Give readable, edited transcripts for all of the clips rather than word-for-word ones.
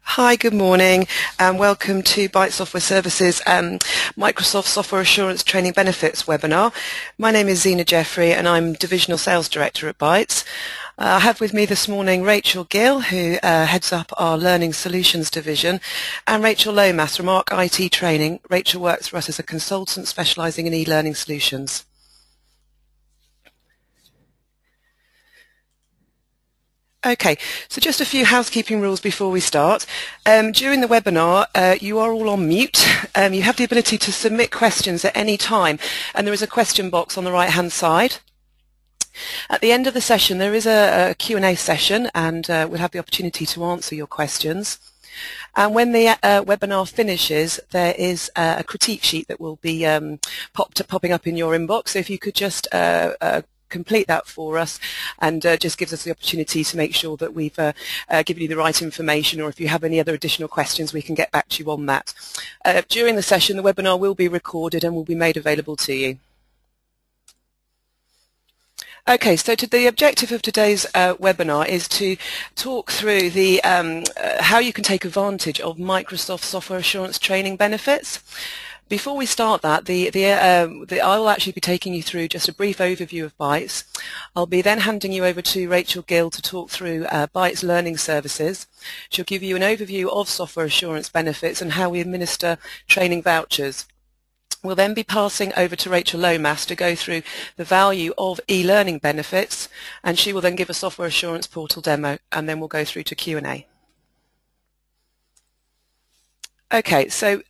Hi, good morning, and welcome to Bytes Software Services Microsoft Software Assurance Training Benefits webinar. My name is Zena Jeffrey and I'm Divisional Sales Director at Bytes. I have with me this morning Rachel Gill, who heads up our Learning Solutions division, and Rachel Lomas from ARC IT Training. Rachel works for us as a consultant specialising in e-learning solutions. Okay, so just a few housekeeping rules before we start. During the webinar, you are all on mute. You have the ability to submit questions at any time, and there is a question box on the right-hand side. At the end of the session, there is a Q&A session, and we'll have the opportunity to answer your questions. And when the webinar finishes, there is a critique sheet that will be popping up in your inbox. So if you could just complete that for us, and just gives us the opportunity to make sure that we've given you the right information, or if you have any other additional questions, we can get back to you on that. During the session, the webinar will be recorded and will be made available to you. Okay, so the objective of today's webinar is to talk through the how you can take advantage of Microsoft Software Assurance Training benefits. Before we start that, I will actually be taking you through just a brief overview of Bytes. I'll be then handing you over to Rachel Gill to talk through Bytes Learning Services. She'll give you an overview of software assurance benefits and how we administer training vouchers. We'll then be passing over to Rachel Lomas to go through the value of e-learning benefits, and she will then give a software assurance portal demo, and then we'll go through to Q&A. Okay, so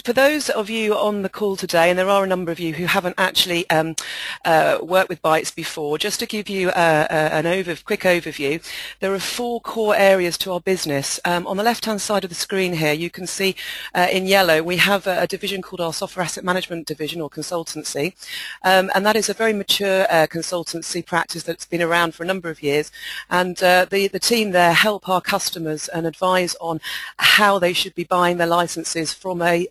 for those of you on the call today, and there are a number of you who haven't actually worked with Bytes before, just to give you a quick overview, there are 4 core areas to our business. On the left-hand side of the screen here, you can see in yellow we have a division called our Software Asset Management Division, or consultancy, and that is a very mature consultancy practice that's been around for a number of years, and the team there help our customers and advise on how they should be buying their licenses from a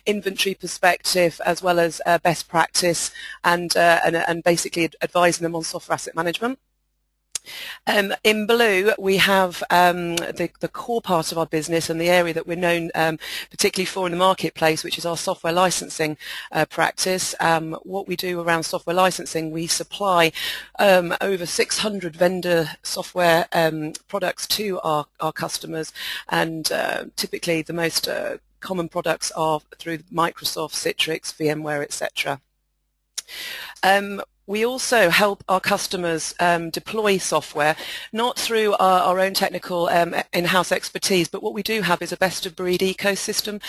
inventory perspective, as well as best practice, and basically advising them on software asset management. In blue, we have the core part of our business and the area that we're known particularly for in the marketplace, which is our software licensing practice. What we do around software licensing, we supply over 600 vendor software products to our customers, and typically the most common products are through Microsoft, Citrix, VMware, etc. We also help our customers deploy software, not through our own technical in-house expertise, but what we do have is a best-of-breed ecosystem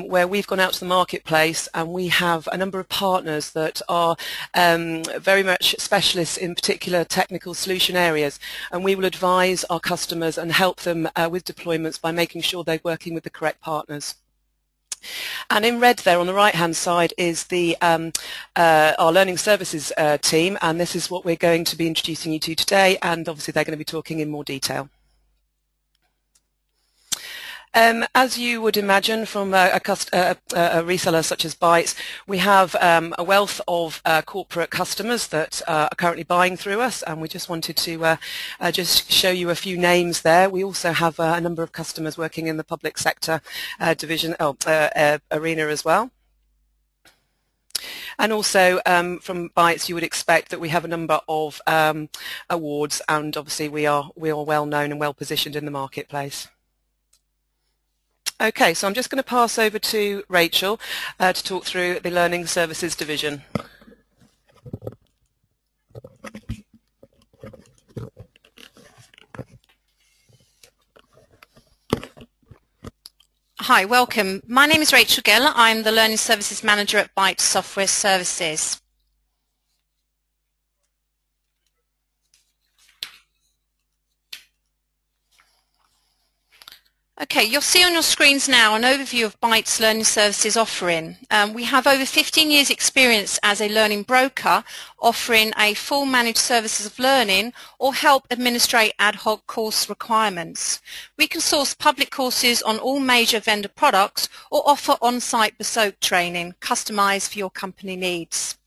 where we've gone out to the marketplace, and we have a number of partners that are very much specialists in particular technical solution areas, and we will advise our customers and help them with deployments by making sure they're working with the correct partners. And in red there on the right hand side is our Learning Services team, and this is what we're going to be introducing you to today, and obviously they're going to be talking in more detail. As you would imagine from a reseller such as Bytes, we have a wealth of corporate customers that are currently buying through us, and we just wanted to just show you a few names there. We also have a number of customers working in the public sector arena as well. And also from Bytes, you would expect that we have a number of awards, and obviously we are well known and well positioned in the marketplace. Okay, so I'm just going to pass over to Rachel to talk through the Learning Services division. Hi, welcome. My name is Rachel Gill. I'm the Learning Services Manager at Bytes Software Services. Okay, you'll see on your screens now an overview of Bytes Learning Services offering. We have over 15 years experience as a learning broker, offering a full managed services of learning or help administrate ad hoc course requirements. We can source public courses on all major vendor products or offer on-site bespoke training, customised for your company needs.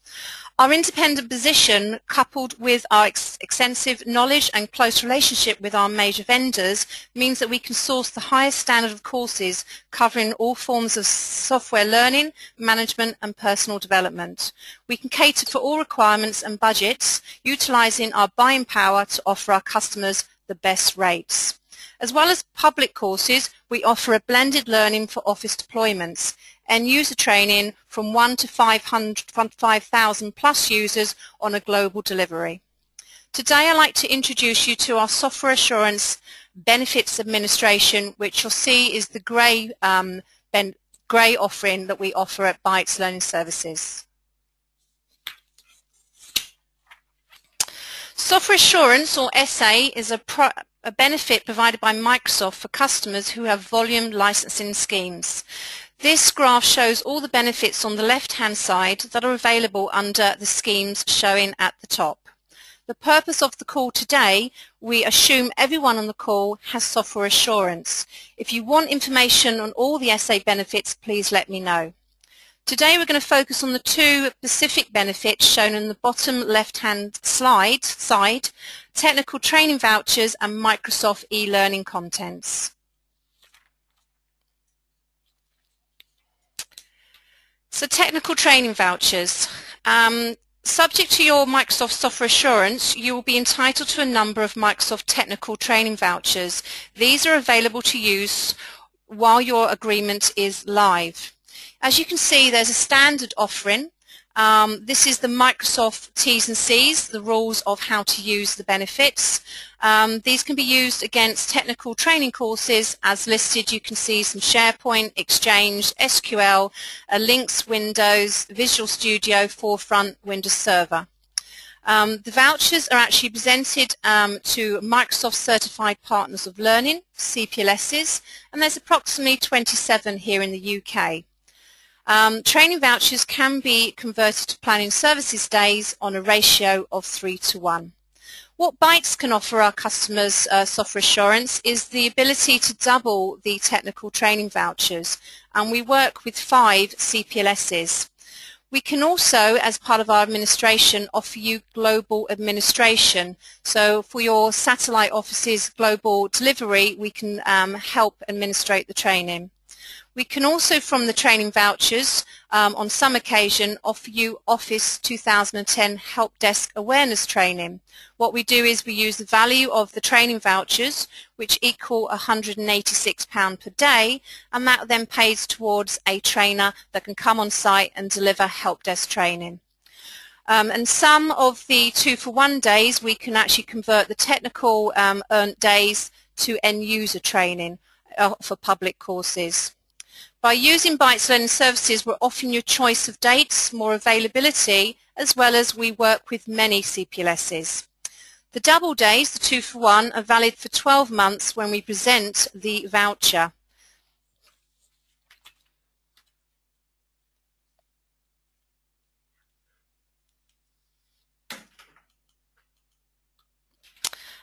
Our independent position, coupled with our extensive knowledge and close relationship with our major vendors, means that we can source the highest standard of courses covering all forms of software learning, management and personal development. We can cater for all requirements and budgets, utilising our buying power to offer our customers the best rates. As well as public courses, we offer a blended learning for office deployments and user training from 1 to 5,000 plus users on a global delivery. Today I'd like to introduce you to our software assurance benefits administration, which you'll see is the grey offering that we offer at Bytes Learning Services. Software assurance, or SA, is a benefit provided by Microsoft for customers who have volume licensing schemes. This graph shows all the benefits on the left-hand side that are available under the schemes showing at the top. The purpose of the call today, we assume everyone on the call has software assurance. If you want information on all the SA benefits, please let me know. Today we're going to focus on the two specific benefits shown in the bottom left-hand side, technical training vouchers and Microsoft eLearning contents. So technical training vouchers. Subject to your Microsoft software assurance, you will be entitled to a number of Microsoft technical training vouchers. These are available to use while your agreement is live. As you can see, there's a standard offering. This is the Microsoft T's and C's, the rules of how to use the benefits. These can be used against technical training courses. As listed, you can see some SharePoint, Exchange, SQL, Linux, Windows, Visual Studio, Forefront, Windows Server. The vouchers are actually presented to Microsoft Certified Partners of Learning, CPLSs, and there's approximately 27 here in the UK. Training vouchers can be converted to planning services days on a ratio of 3:1. What Bytes can offer our customers software assurance is the ability to double the technical training vouchers, and we work with 5 CPLSs. We can also, as part of our administration, offer you global administration. So for your satellite offices global delivery, we can help administrate the training. We can also, from the training vouchers, on some occasion, offer you Office 2010 Help Desk Awareness Training. What we do is we use the value of the training vouchers, which equal £186 per day, and that then pays towards a trainer that can come on site and deliver help desk training. And some of the 2-for-1 days, we can actually convert the technical earned days to end-user training for public courses. By using Bytes Learning Services, we're offering you a choice of dates, more availability, as well as we work with many CPLSs. The double days, the 2-for-1, are valid for 12 months when we present the voucher.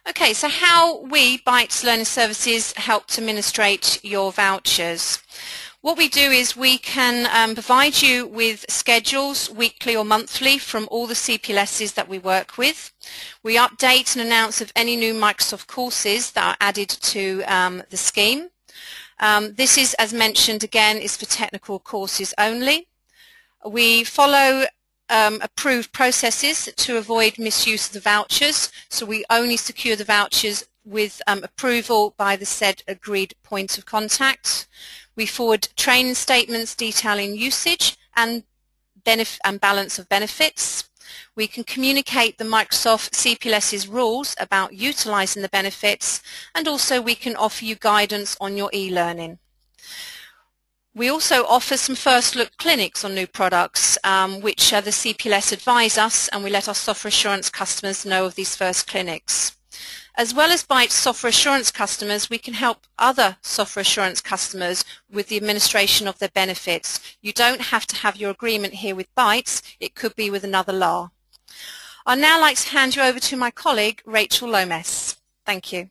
Okay, so how we, Bytes Learning Services, help to administrate your vouchers. What we do is we can provide you with schedules, weekly or monthly, from all the CPLSs that we work with. We update and announce of any new Microsoft courses that are added to the scheme. This is, as mentioned again, is for technical courses only. We follow approved processes to avoid misuse of the vouchers, so we only secure the vouchers with approval by the said agreed point of contact. We forward training statements detailing usage and balance of benefits. We can communicate the Microsoft CPLS's rules about utilising the benefits, and also we can offer you guidance on your e-learning. We also offer some first look clinics on new products, which the CPLS advise us, and we let our software assurance customers know of these first clinics. As well as Bytes software assurance customers, we can help other software assurance customers with the administration of their benefits. You don't have to have your agreement here with Bytes, it could be with another LAR. I'd now like to hand you over to my colleague, Rachel Lomas. Thank you.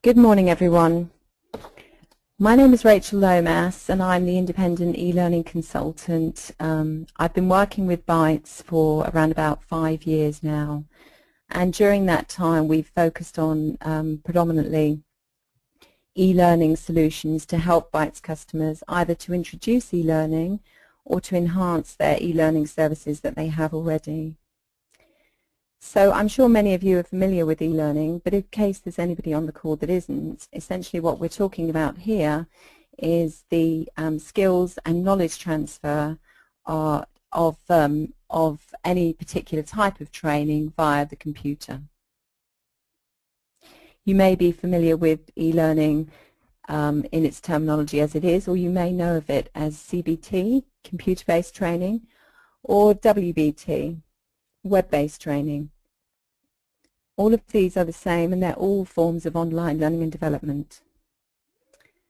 Good morning, everyone. My name is Rachel Lomas and I'm the independent e-learning consultant. I've been working with Bytes for around about 5 years now, and during that time we've focused on predominantly e-learning solutions to help Bytes customers either to introduce e-learning or to enhance their e-learning services that they have already. So I'm sure many of you are familiar with e-learning, but in case there's anybody on the call that isn't, essentially what we're talking about here is the skills and knowledge transfer of any particular type of training via the computer. You may be familiar with e-learning in its terminology as it is, or you may know of it as CBT, computer-based training, or WBT, web-based training. All of these are the same, and they're all forms of online learning and development.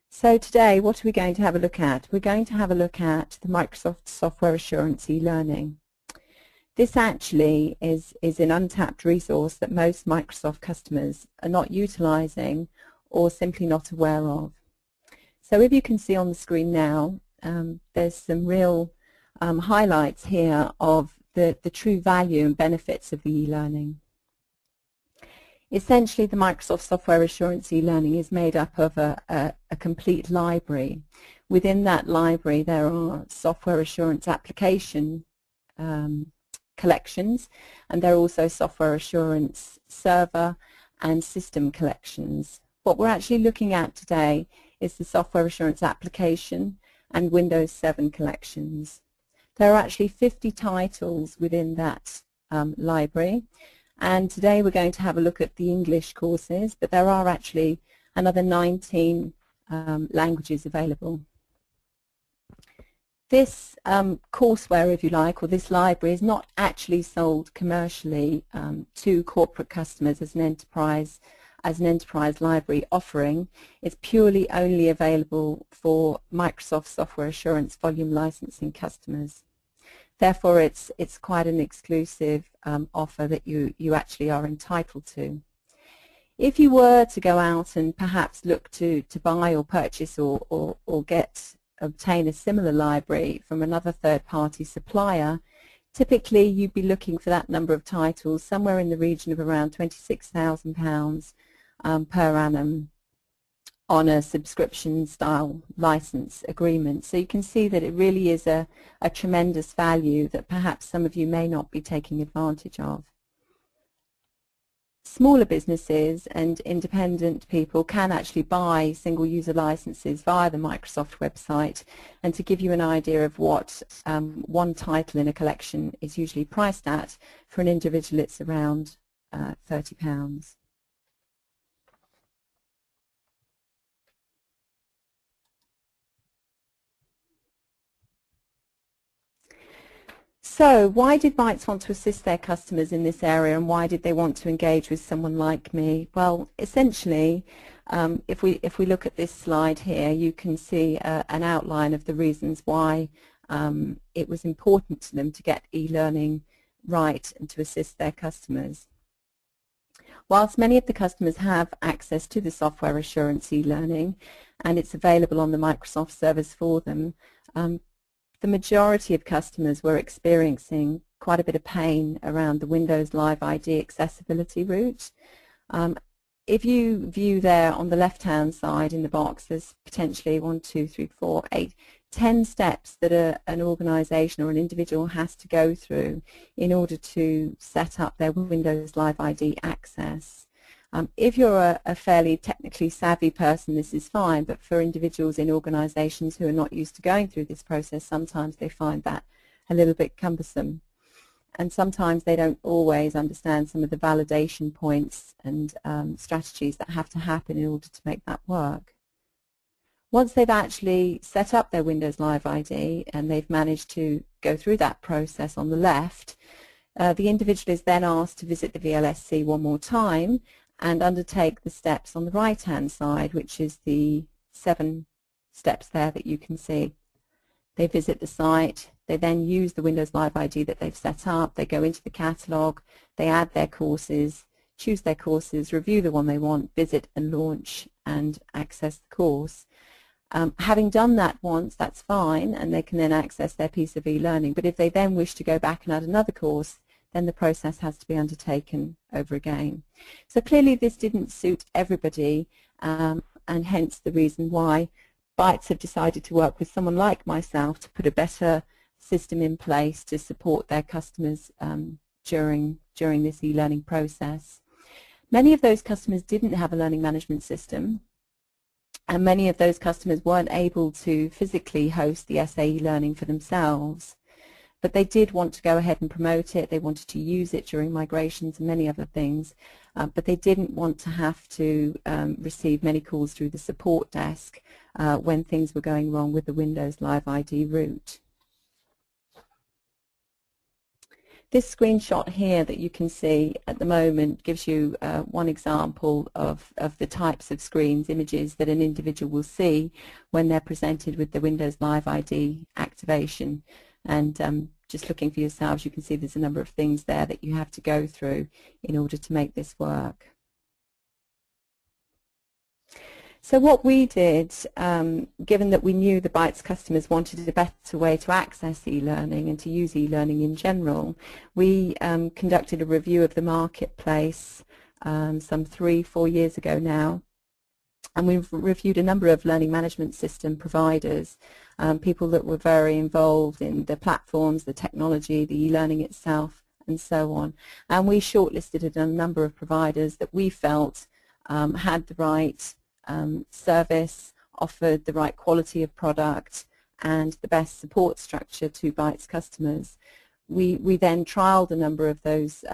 So today, what are we going to have a look at? We're going to have a look at the Microsoft Software Assurance e-learning. This actually is an untapped resource that most Microsoft customers are not utilizing or simply not aware of. So if you can see on the screen now, there's some real highlights here of the true value and benefits of the e-learning. Essentially, the Microsoft Software Assurance e-learning is made up of a complete library. Within that library, there are software assurance application collections, and there are also software assurance server and system collections. What we're actually looking at today is the software assurance application and Windows 7 collections. There are actually 50 titles within that library, and today we're going to have a look at the English courses, but there are actually another 19 languages available. This courseware, if you like, or this library is not actually sold commercially to corporate customers as an enterprise library offering. It's purely only available for Microsoft Software Assurance volume licensing customers. Therefore, it's quite an exclusive offer that you actually are entitled to. If you were to go out and perhaps look to buy or purchase or obtain a similar library from another third-party supplier, typically you'd be looking for that number of titles somewhere in the region of around £26,000 per annum on a subscription-style license agreement. So you can see that it really is a tremendous value that perhaps some of you may not be taking advantage of. Smaller businesses and independent people can actually buy single-user licenses via the Microsoft website, and to give you an idea of what one title in a collection is usually priced at, for an individual it's around £30. So why did Bytes want to assist their customers in this area, and why did they want to engage with someone like me? Well, essentially, if we look at this slide here, you can see an outline of the reasons why it was important to them to get e-learning right and to assist their customers. Whilst many of the customers have access to the software assurance e-learning and it's available on the Microsoft service for them, the majority of customers were experiencing quite a bit of pain around the Windows Live ID accessibility route. If you view there on the left-hand side in the box, there's potentially 1, 2, 3, 4, 8, 10 steps that an organization or an individual has to go through in order to set up their Windows Live ID access. If you're a fairly technically savvy person, this is fine, but for individuals in organizations who are not used to going through this process, sometimes they find that a little bit cumbersome. And sometimes they don't always understand some of the validation points and strategies that have to happen in order to make that work. Once they've actually set up their Windows Live ID and they've managed to go through that process on the left, the individual is then asked to visit the VLSC one more time and undertake the steps on the right-hand side, which is the 7 steps there that you can see. They visit the site, they then use the Windows Live ID that they've set up, they go into the catalogue, they add their courses, choose their courses, review the one they want, visit and launch and access the course. Having done that once, that's fine, and they can then access their piece of e-learning. But if they then wish to go back and add another course, then the process has to be undertaken over again. So clearly this didn't suit everybody, and hence the reason why Bytes have decided to work with someone like myself to put a better system in place to support their customers during this e-learning process. Many of those customers didn't have a learning management system, and many of those customers weren't able to physically host the SA e-learning for themselves. But they did want to go ahead and promote it. They wanted to use it during migrations and many other things, but they didn't want to have to receive many calls through the support desk when things were going wrong with the Windows Live ID route. This screenshot here that you can see at the moment gives you one example of the types of screens, images that an individual will see when they're presented with the Windows Live ID activation. And just looking for yourselves, you can see there's a number of things there that you have to go through in order to make this work. So what we did, given that we knew the Bytes customers wanted a better way to access e-learning and to use e-learning in general, we conducted a review of the marketplace some 3-4 years ago now. And we've reviewed a number of learning management system providers, people that were very involved in the platforms, the technology, the e-learning itself, and so on. And we shortlisted a number of providers that we felt had the right service, offered the right quality of product, and the best support structure to Bytes customers. We then trialed a number of those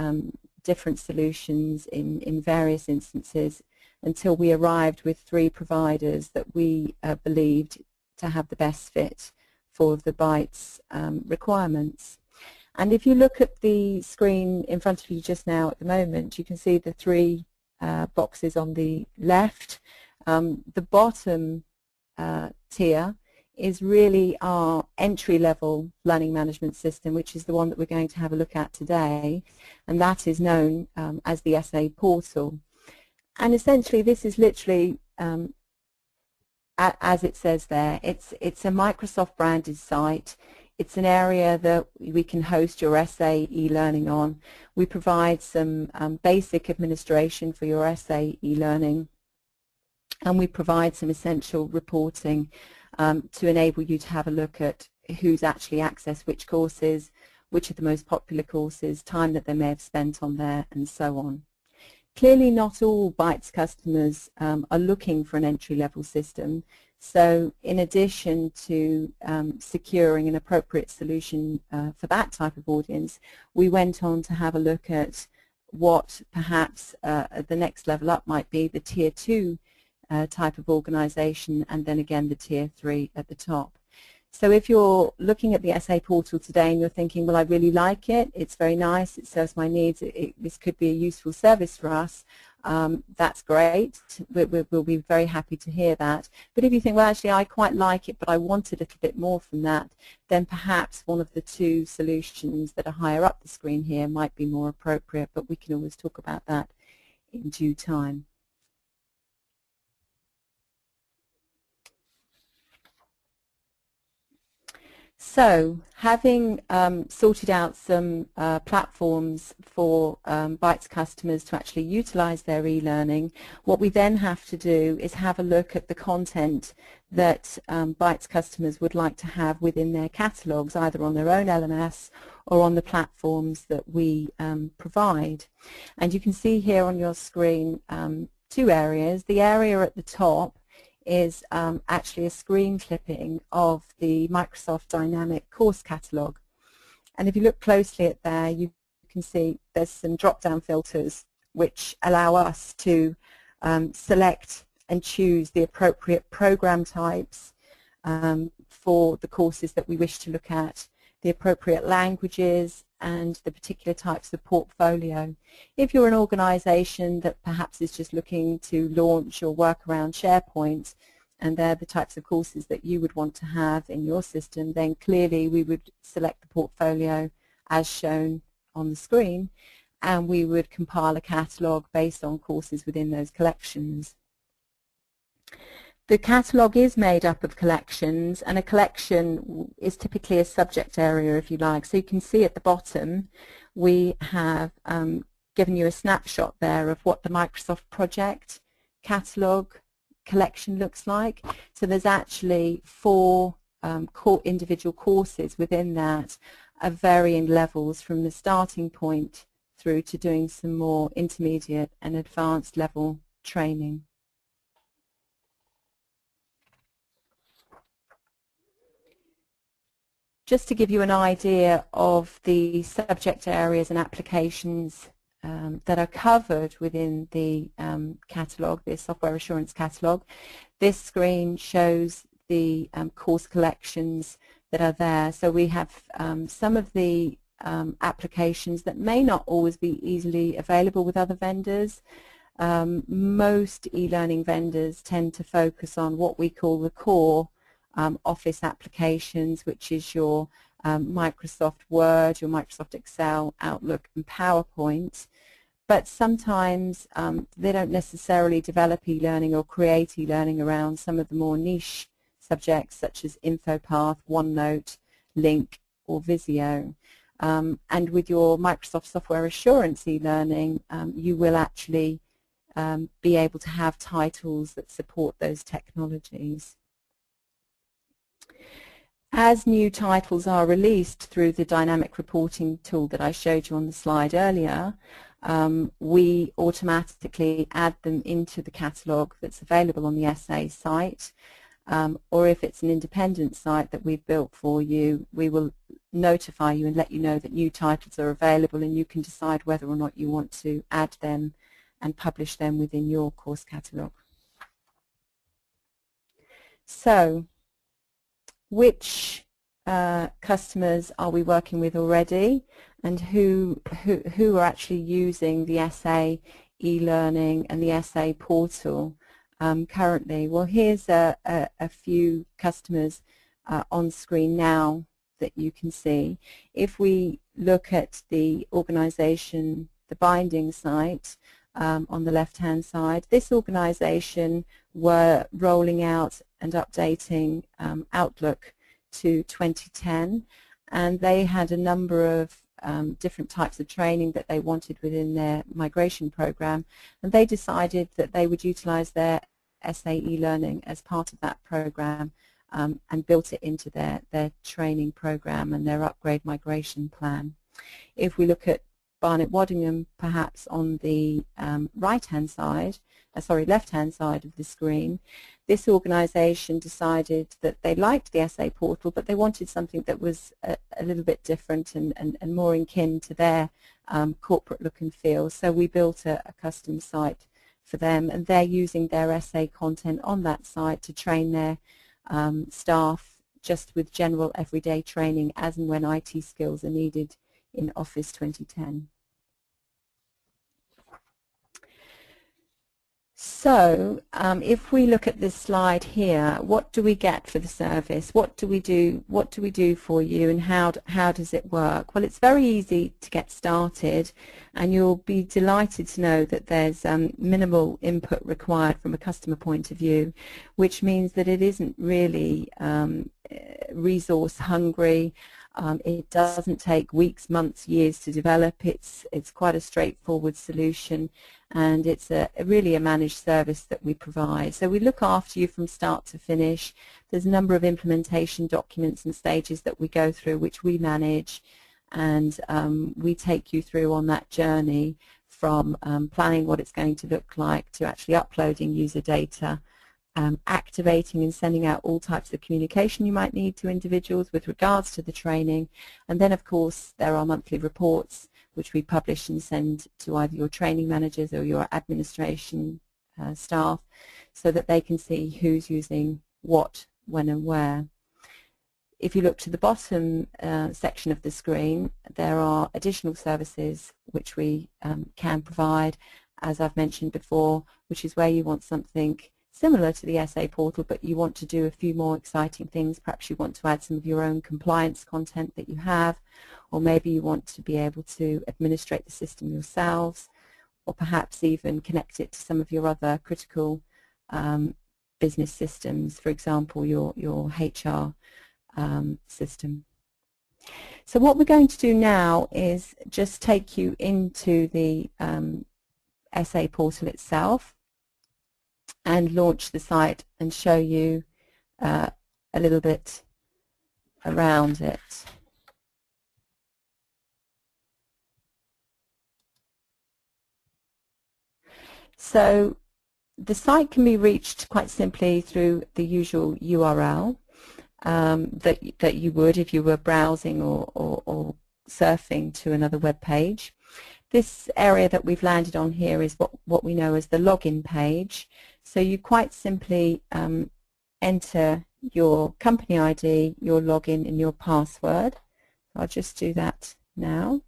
different solutions in various instances until we arrived with 3 providers that we believed to have the best fit for the Bytes requirements. And if you look at the screen in front of you just now at the moment, you can see the 3 boxes on the left. The bottom tier is really our entry-level learning management system, which is the one that we're going to have a look at today, and that is known as the SA portal. And essentially this is literally, as it says there, it's a Microsoft branded site. It's an area that we can host your SA e-learning on. We provide some basic administration for your SA e-learning, and we provide some essential reporting to enable you to have a look at who's actually accessed which courses, which are the most popular courses, time that they may have spent on there, and so on. Clearly not all Bytes customers are looking for an entry-level system, so in addition to securing an appropriate solution for that type of audience, we went on to have a look at what perhaps the next level up might be, the Tier 2 type of organization, and then again the Tier 3 at the top. So if you're looking at the SA portal today and you're thinking, well, I really like it, it's very nice, it serves my needs, this could be a useful service for us, that's great. We'll be very happy to hear that. But if you think, well, actually I quite like it, but I want a little bit more from that, then perhaps one of the 2 solutions that are higher up the screen here might be more appropriate, but we can always talk about that in due time. So, having sorted out some platforms for Bytes customers to actually utilize their e-learning, what we then have to do is have a look at the content that Bytes customers would like to have within their catalogues, either on their own LMS or on the platforms that we provide. And you can see here on your screen 2 areas. The area at the top is actually a screen clipping of the Microsoft Dynamic course catalog. And if you look closely at there, you can see there's some drop-down filters which allow us to select and choose the appropriate program types for the courses that we wish to look at, the appropriate languages, and the particular types of portfolio. If you're an organization that perhaps is just looking to launch or work around SharePoint, and they're the types of courses that you would want to have in your system, then clearly we would select the portfolio as shown on the screen. and we would compile a catalogue based on courses within those collections. The catalogue is made up of collections, and a collection is typically a subject area, if you like. So you can see at the bottom we have given you a snapshot there of what the Microsoft project catalogue collection looks like. So there's actually 4 individual courses within that of varying levels, from the starting point through to doing some more intermediate and advanced level training. Just to give you an idea of the subject areas and applications that are covered within the catalogue, the software assurance catalogue, this screen shows the course collections that are there. So we have some of the applications that may not always be easily available with other vendors. Most e-learning vendors tend to focus on what we call the core Office applications, which is your Microsoft Word, your Microsoft Excel, Outlook and PowerPoint. But sometimes they don't necessarily develop e-learning or create e-learning around some of the more niche subjects such as InfoPath, OneNote, Link or Visio. And with your Microsoft Software Assurance e-learning, you will actually be able to have titles that support those technologies. As new titles are released through the dynamic reporting tool that I showed you on the slide earlier, we automatically add them into the catalogue that's available on the SA site, or if it's an independent site that we've built for you, we will notify you and let you know that new titles are available, and you can decide whether or not you want to add them and publish them within your course catalogue. So, which customers are we working with already, and who are actually using the SA e-learning and the SA portal currently? Well, here's a few customers on screen now that you can see. If we look at the organisation, the binding site, on the left-hand side, this organisation were rolling out and updating Outlook to 2010, and they had a number of different types of training that they wanted within their migration program, and they decided that they would utilize their SA e-learning as part of that program and built it into their training program and their upgrade migration plan. If we look at Barnet Waddingham, perhaps on the left-hand side of the screen, this organisation decided that they liked the SA portal, but they wanted something that was a little bit different and more in kin to their corporate look and feel. So we built a custom site for them, and they're using their SA content on that site to train their staff just with general everyday training as and when IT skills are needed in Office 2010. So if we look at this slide here, what do we get for the service? What do we do for you, and how does it work? Well, it's very easy to get started, and you'll be delighted to know that there's minimal input required from a customer point of view, which means that it isn't really resource hungry. It doesn't take weeks, months, years to develop. It's quite a straightforward solution, and it's really a managed service that we provide. So we look after you from start to finish. There's a number of implementation documents and stages that we go through, which we manage, and we take you through on that journey from planning what it's going to look like to actually uploading user data, activating and sending out all types of communication you might need to individuals with regards to the training. And then, of course, there are monthly reports which we publish and send to either your training managers or your administration staff, so that they can see who's using what, when and where. If you look to the bottom section of the screen, there are additional services which we can provide, as I've mentioned before, which is where you want something similar to the SA portal, but you want to do a few more exciting things. Perhaps you want to add some of your own compliance content that you have, or maybe you want to be able to administrate the system yourselves, or perhaps even connect it to some of your other critical business systems, for example, your HR system. So what we're going to do now is just take you into the SA portal itself and launch the site and show you a little bit around it. So the site can be reached quite simply through the usual URL that you would if you were browsing or surfing to another web page. This area that we've landed on here is what we know as the login page. So you quite simply enter your company ID, your login, and your password. I'll just do that now.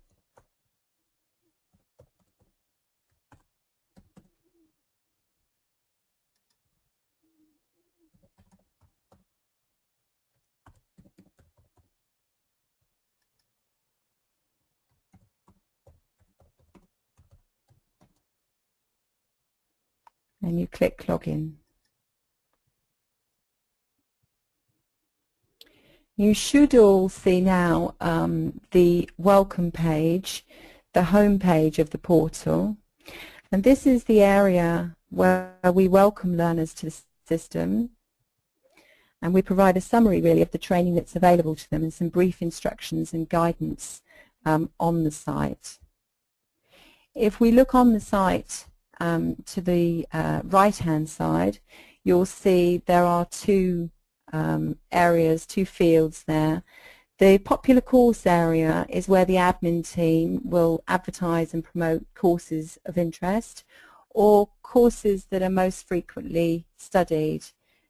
And you click login. You should all see now the welcome page, the home page of the portal, and this is the area where we welcome learners to the system, and we provide a summary really of the training that's available to them and some brief instructions and guidance on the site. If we look on the site to the right-hand side, you'll see there are two areas, two fields there. The popular course area is where the admin team will advertise and promote courses of interest or courses that are most frequently studied.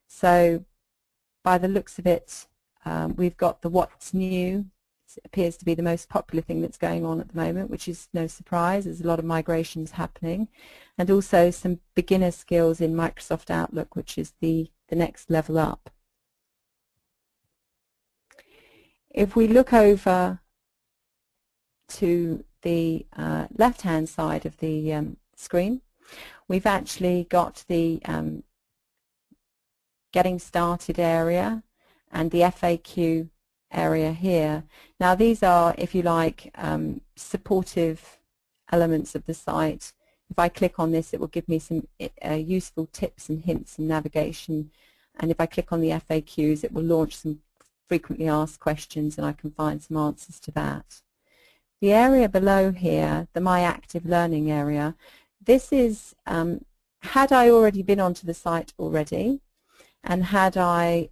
So by the looks of it, we've got the What's New. It appears to be the most popular thing that's going on at the moment, which is no surprise. There's a lot of migrations happening, and also some beginner skills in Microsoft Outlook, which is the next level up. If we look over to the left-hand side of the screen, we've actually got the Getting Started area and the FAQ area here. Now these are, if you like, supportive elements of the site. If I click on this, it will give me some useful tips and hints and navigation, and if I click on the FAQs, it will launch some frequently asked questions and I can find some answers to that. The area below here, the My Active Learning area, this is, had I already been onto the site already and had I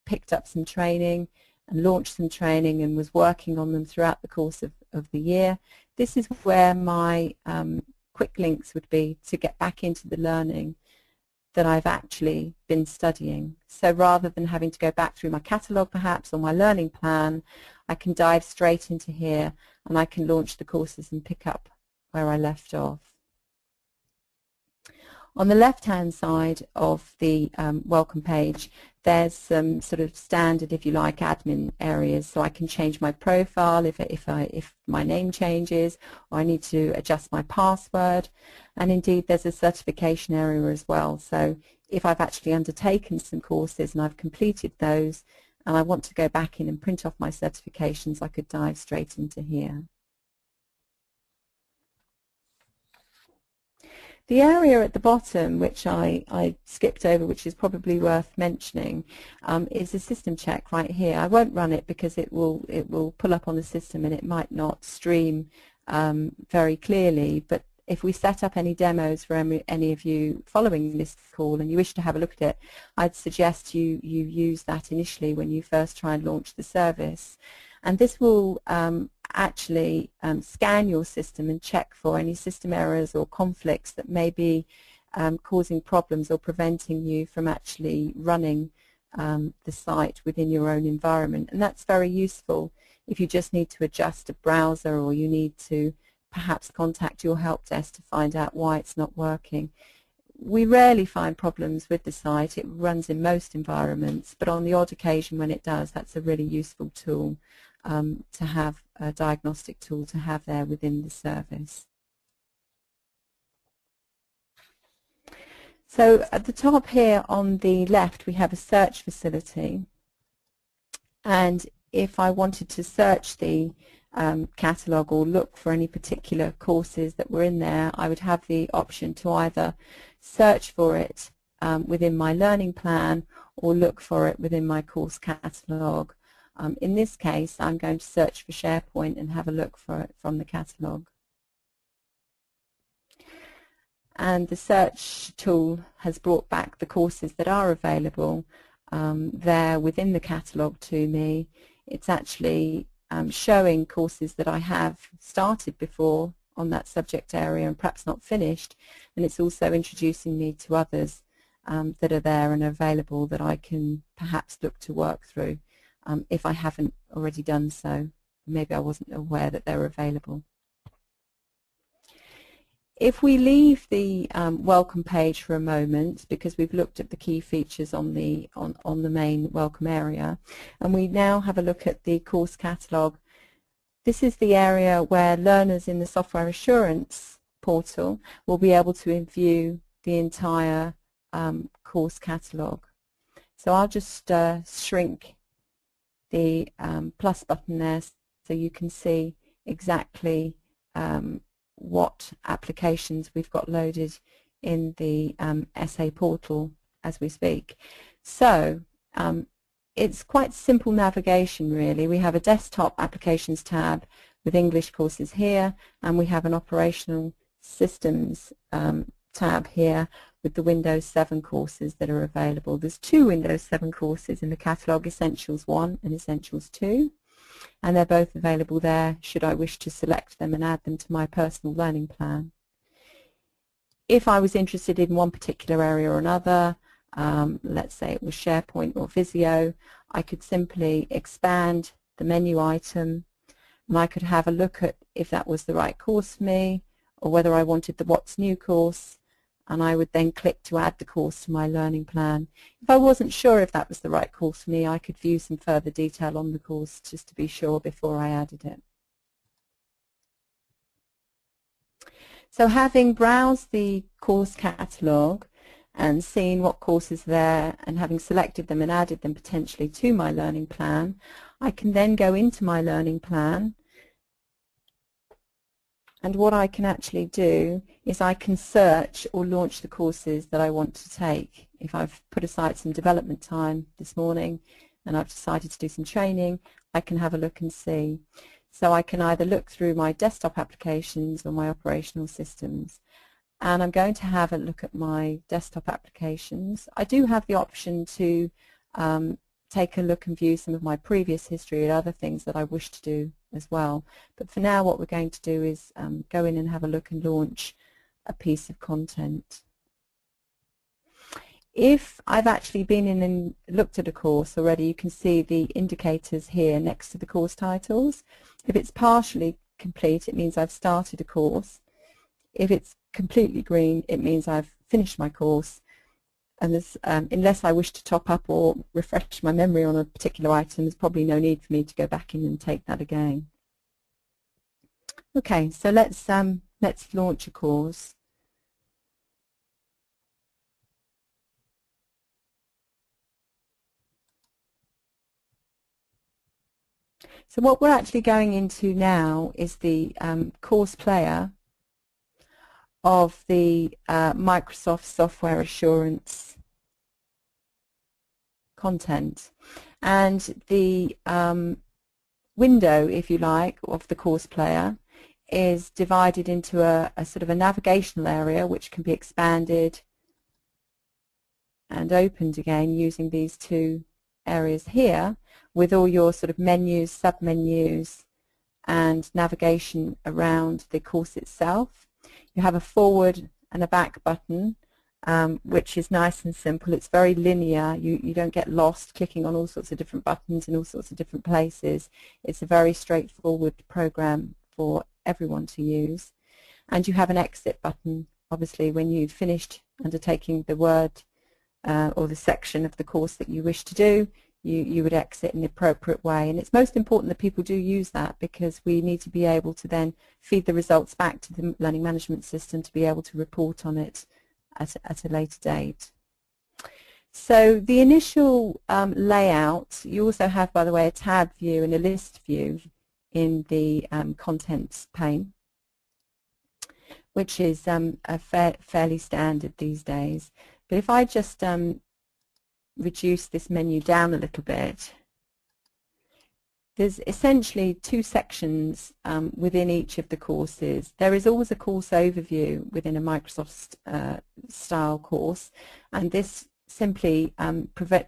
picked up some training and launched some training and was working on them throughout the course of the year, this is where my quick links would be to get back into the learning that I've actually been studying. So rather than having to go back through my catalogue perhaps or my learning plan, I can dive straight into here and I can launch the courses and pick up where I left off. On the left-hand side of the welcome page, there's some sort of standard, if you like, admin areas. So I can change my profile if my name changes, or I need to adjust my password. And indeed, there's a certification area as well. So if I've actually undertaken some courses and I've completed those, and I want to go back in and print off my certifications, I could dive straight into here. The area at the bottom, which I skipped over, which is probably worth mentioning, is a system check right here. I won't run it because it will pull up on the system and it might not stream very clearly. But if we set up any demos for any of you following this call and you wish to have a look at it, I'd suggest you use that initially when you first try and launch the service. And this will actually scan your system and check for any system errors or conflicts that may be causing problems or preventing you from actually running the site within your own environment. And that's very useful if you just need to adjust a browser or you need to perhaps contact your help desk to find out why it's not working. we rarely find problems with the site. It runs in most environments, but on the odd occasion when it does, that's a really useful tool to have, a diagnostic tool to have there within the service. So at the top here on the left we have a search facility, and if I wanted to search the catalogue or look for any particular courses that were in there, I would have the option to either search for it within my learning plan or look for it within my course catalogue. In this case, I'm going to search for SharePoint and have a look for it from the catalogue. And the search tool has brought back the courses that are available there within the catalogue to me. It's actually showing courses that I have started before on that subject area and perhaps not finished, and it's also introducing me to others that are there and available that I can perhaps look to work through if I haven't already done so. Maybe I wasn't aware that they were available. If we leave the welcome page for a moment, because we've looked at the key features on the main welcome area, and we now have a look at the course catalogue, this is the area where learners in the software assurance portal will be able to view the entire course catalogue. So I'll just shrink the plus button there so you can see exactly what applications we've got loaded in the SA portal as we speak. So it's quite simple navigation really. We have a desktop applications tab with English courses here, and we have an operational systems tab here with the Windows 7 courses that are available. There's 2 Windows 7 courses in the catalogue, Essentials 1 and Essentials 2. And they're both available there should I wish to select them and add them to my personal learning plan. If I was interested in one particular area or another, let's say it was SharePoint or Visio, I could simply expand the menu item and I could have a look at if that was the right course for me or whether I wanted the What's New course, and I would then click to add the course to my learning plan. If I wasn't sure if that was the right course for me, I could view some further detail on the course just to be sure before I added it. So having browsed the course catalogue and seen what courses are there and having selected them and added them potentially to my learning plan, I can then go into my learning plan, and what I can actually do is I can search or launch the courses that I want to take. If I've put aside some development time this morning and I've decided to do some training, I can have a look and see. So I can either look through my desktop applications or my operational systems. And I'm going to have a look at my desktop applications. I do have the option to take a look and view some of my previous history and other things that I wish to do as well. But for now what we're going to do is go in and have a look and launch a piece of content. If I've actually been in and looked at a course already, you can see the indicators here next to the course titles. If it's partially complete, it means I've started a course. If it's completely green, it means I've finished my course. And there's, unless I wish to top up or refresh my memory on a particular item, there's probably no need for me to go back in and take that again. Okay, so let's launch a course. So what we're actually going into now is the course player of the Microsoft Software Assurance content, and the window, if you like, of the course player is divided into a sort of a navigational area which can be expanded and opened again using these 2 areas here with all your sort of menus, sub-menus and navigation around the course itself. You have a forward and a back button, which is nice and simple. It's very linear. You don't get lost clicking on all sorts of different buttons in all sorts of different places. It's a very straightforward program for everyone to use. And you have an exit button, obviously, when you've finished undertaking the word or the section of the course that you wish to do, you would exit in the appropriate way. And it's most important that people do use that, because we need to be able to then feed the results back to the learning management system to be able to report on it at a later date. So the initial layout, you also have, by the way, a tab view and a list view in the contents pane, which is fairly standard these days. But if I just reduce this menu down a little bit, there's essentially two sections within each of the courses. There is always a course overview within a Microsoft style course, and this simply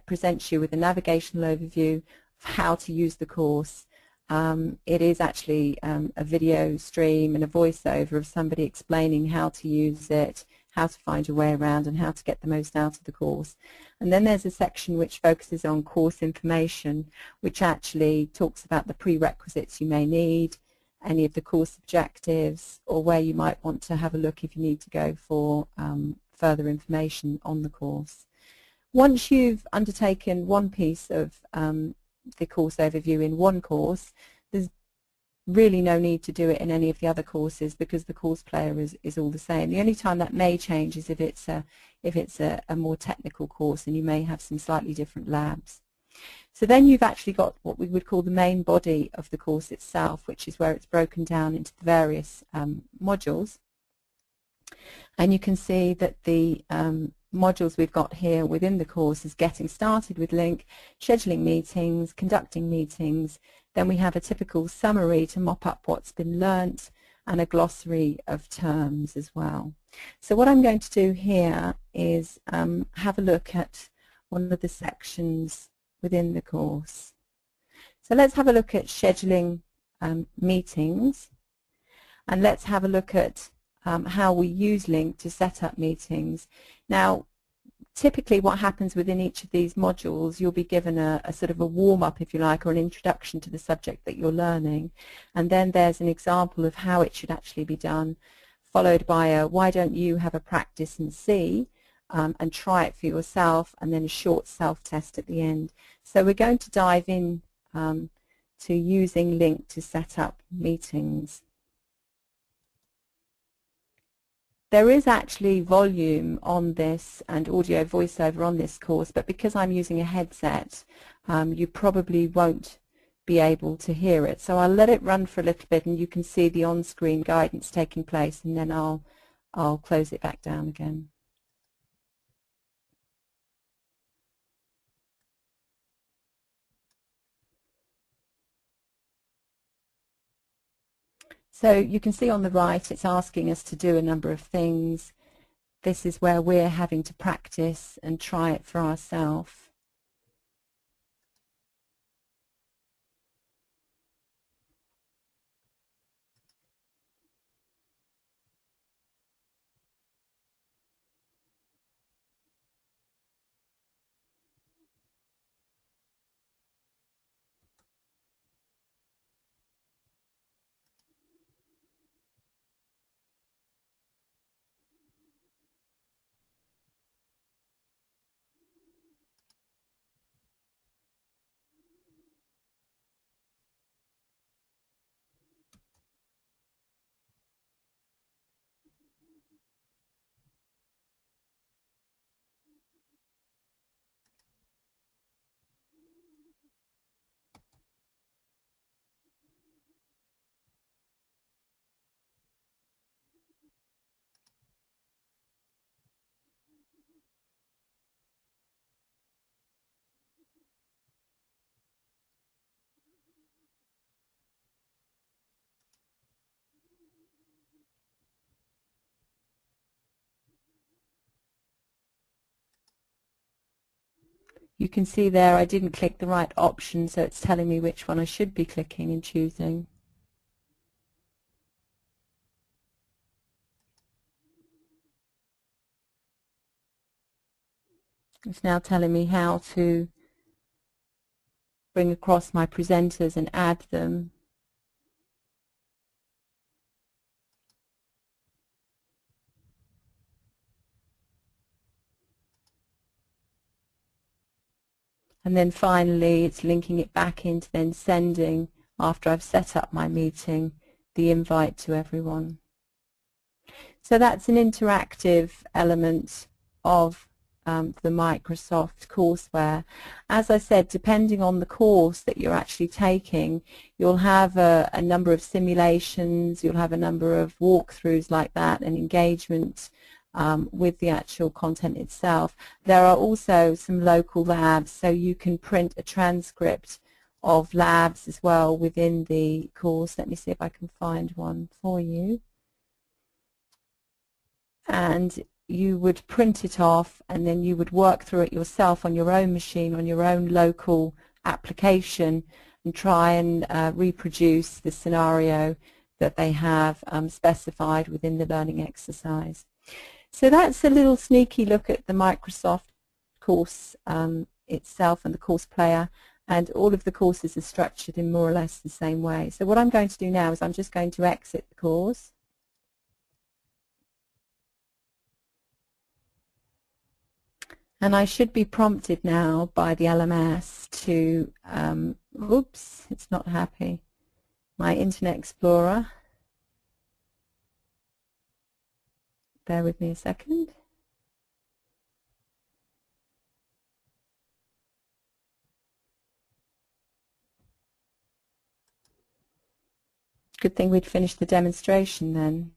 presents you with a navigational overview of how to use the course. It is actually a video stream and a voiceover of somebody explaining how to use it, how to find your way around, and how to get the most out of the course. And then there's a section which focuses on course information, which actually talks about the prerequisites you may need, any of the course objectives, or where you might want to have a look if you need to go for further information on the course. Once you've undertaken one piece of the course overview in one course, there's really no need to do it in any of the other courses, because the course player is all the same. The only time that may change is if it's a more technical course and you may have some slightly different labs. So then you've actually got what we would call the main body of the course itself, which is where it's broken down into the various modules. And you can see that the modules we've got here within the course is getting started with link, scheduling meetings, conducting meetings. Then we have a typical summary to mop up what's been learnt, and a glossary of terms as well. So what I'm going to do here is have a look at one of the sections within the course. So let's have a look at scheduling meetings, and let's have a look at how we use Link to set up meetings. Now, typically what happens within each of these modules, you'll be given a sort of a warm-up, if you like, or an introduction to the subject that you're learning, and then there's an example of how it should actually be done, followed by a why don't you have a practice and see, and try it for yourself, and then a short self-test at the end. So we're going to dive in to using Link to set up meetings. There is actually volume on this and audio voiceover on this course, but because I'm using a headset, you probably won't be able to hear it. So I'll let it run for a little bit, and you can see the on-screen guidance taking place, and then I'll close it back down again. So you can see on the right it's asking us to do a number of things. This is where we're having to practice and try it for ourselves. You can see there I didn't click the right option, so it's telling me which one I should be clicking and choosing. It's now telling me how to bring across my presenters and add them. And then finally, it's linking it back into then sending, after I've set up my meeting, the invite to everyone. So that's an interactive element of the Microsoft courseware. As I said, depending on the course that you're actually taking, you'll have a number of simulations, you'll have a number of walkthroughs like that, and engagement with the actual content itself. There are also some local labs, so you can print a transcript of labs as well within the course. Let me see if I can find one for you. And you would print it off, and then you would work through it yourself on your own machine, on your own local application, and try and reproduce the scenario that they have specified within the learning exercise. So that's a little sneaky look at the Microsoft course itself and the course player, and all of the courses are structured in more or less the same way. So what I'm going to do now is I'm just going to exit the course. And I should be prompted now by the LMS to, oops, it's not happy, my Internet Explorer. Bear with me a second. Good thing we'd finished the demonstration then.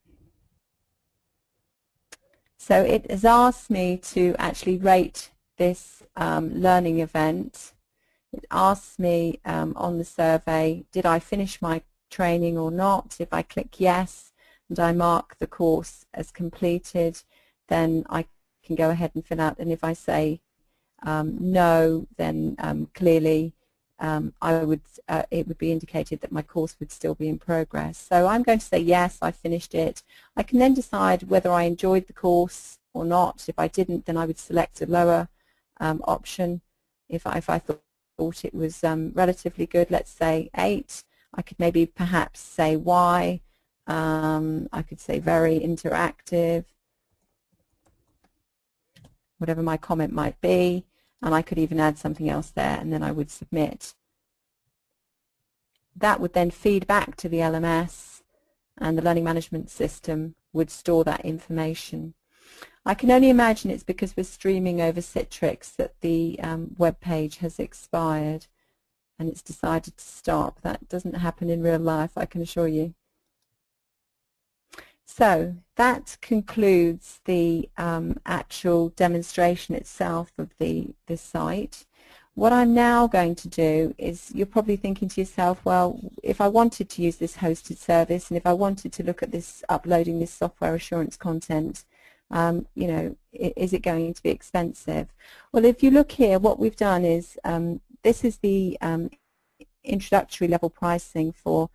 So it has asked me to actually rate this learning event. It asks me on the survey, did I finish my training or not? If I click yes and I mark the course as completed, then I can go ahead and fill out. And if I say no, then clearly it would be indicated that my course would still be in progress. So I'm going to say yes, I finished it. I can then decide whether I enjoyed the course or not. If I didn't, then I would select a lower option. If I thought it was relatively good, let's say 8, I could maybe perhaps say why. I could say very interactive, whatever my comment might be. And I could even add something else there, and then I would submit. That would then feed back to the LMS, and the learning management system would store that information. I can only imagine it's because we're streaming over Citrix that the web page has expired and it's decided to stop. That doesn't happen in real life, I can assure you. So that concludes the actual demonstration itself of this site. What I'm now going to do is, you're probably thinking to yourself, well, if I wanted to use this hosted service and if I wanted to look at this, uploading this software assurance content, you know, is it going to be expensive? Well, if you look here, what we've done is, this is the introductory level pricing for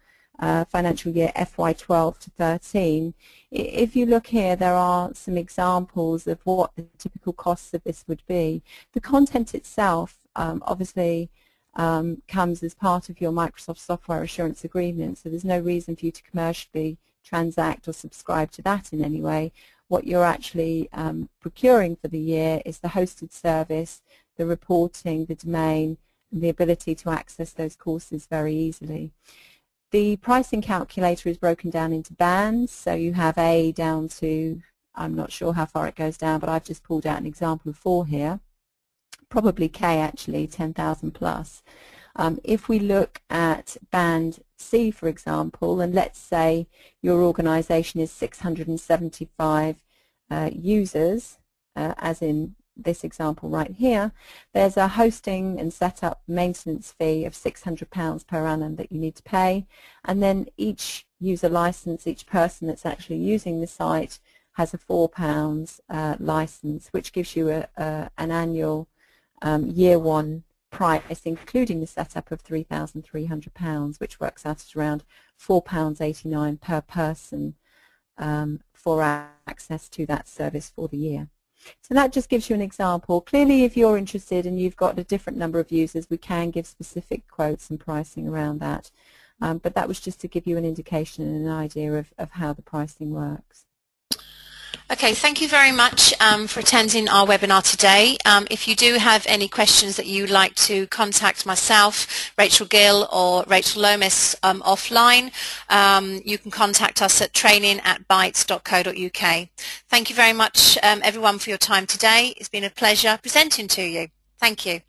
financial year FY12 to 13. If you look here, there are some examples of what the typical costs of this would be. The content itself obviously comes as part of your Microsoft Software Assurance Agreement, so there's no reason for you to commercially transact or subscribe to that in any way. What you're actually procuring for the year is the hosted service, the reporting, the domain, and the ability to access those courses very easily. The pricing calculator is broken down into bands, so you have A down to, I'm not sure how far it goes down, but I've just pulled out an example of 4 here. Probably K actually, 10,000 plus. If we look at band C, for example, and let's say your organization is 675 users, as in this example right here, there's a hosting and setup maintenance fee of £600 per annum that you need to pay, and then each user license, each person that's actually using the site has a £4 license, which gives you an annual year 1 price, including the setup, of £3,300, which works out at around £4.89 per person for access to that service for the year. So that just gives you an example. Clearly, if you're interested and you've got a different number of users, we can give specific quotes and pricing around that. But that was just to give you an indication and an idea of how the pricing works. Okay, thank you very much for attending our webinar today. If you do have any questions that you'd like to contact myself, Rachel Gill or Rachel Lomas offline, you can contact us at training@bytes.co.uk. Thank you very much everyone for your time today. It's been a pleasure presenting to you. Thank you.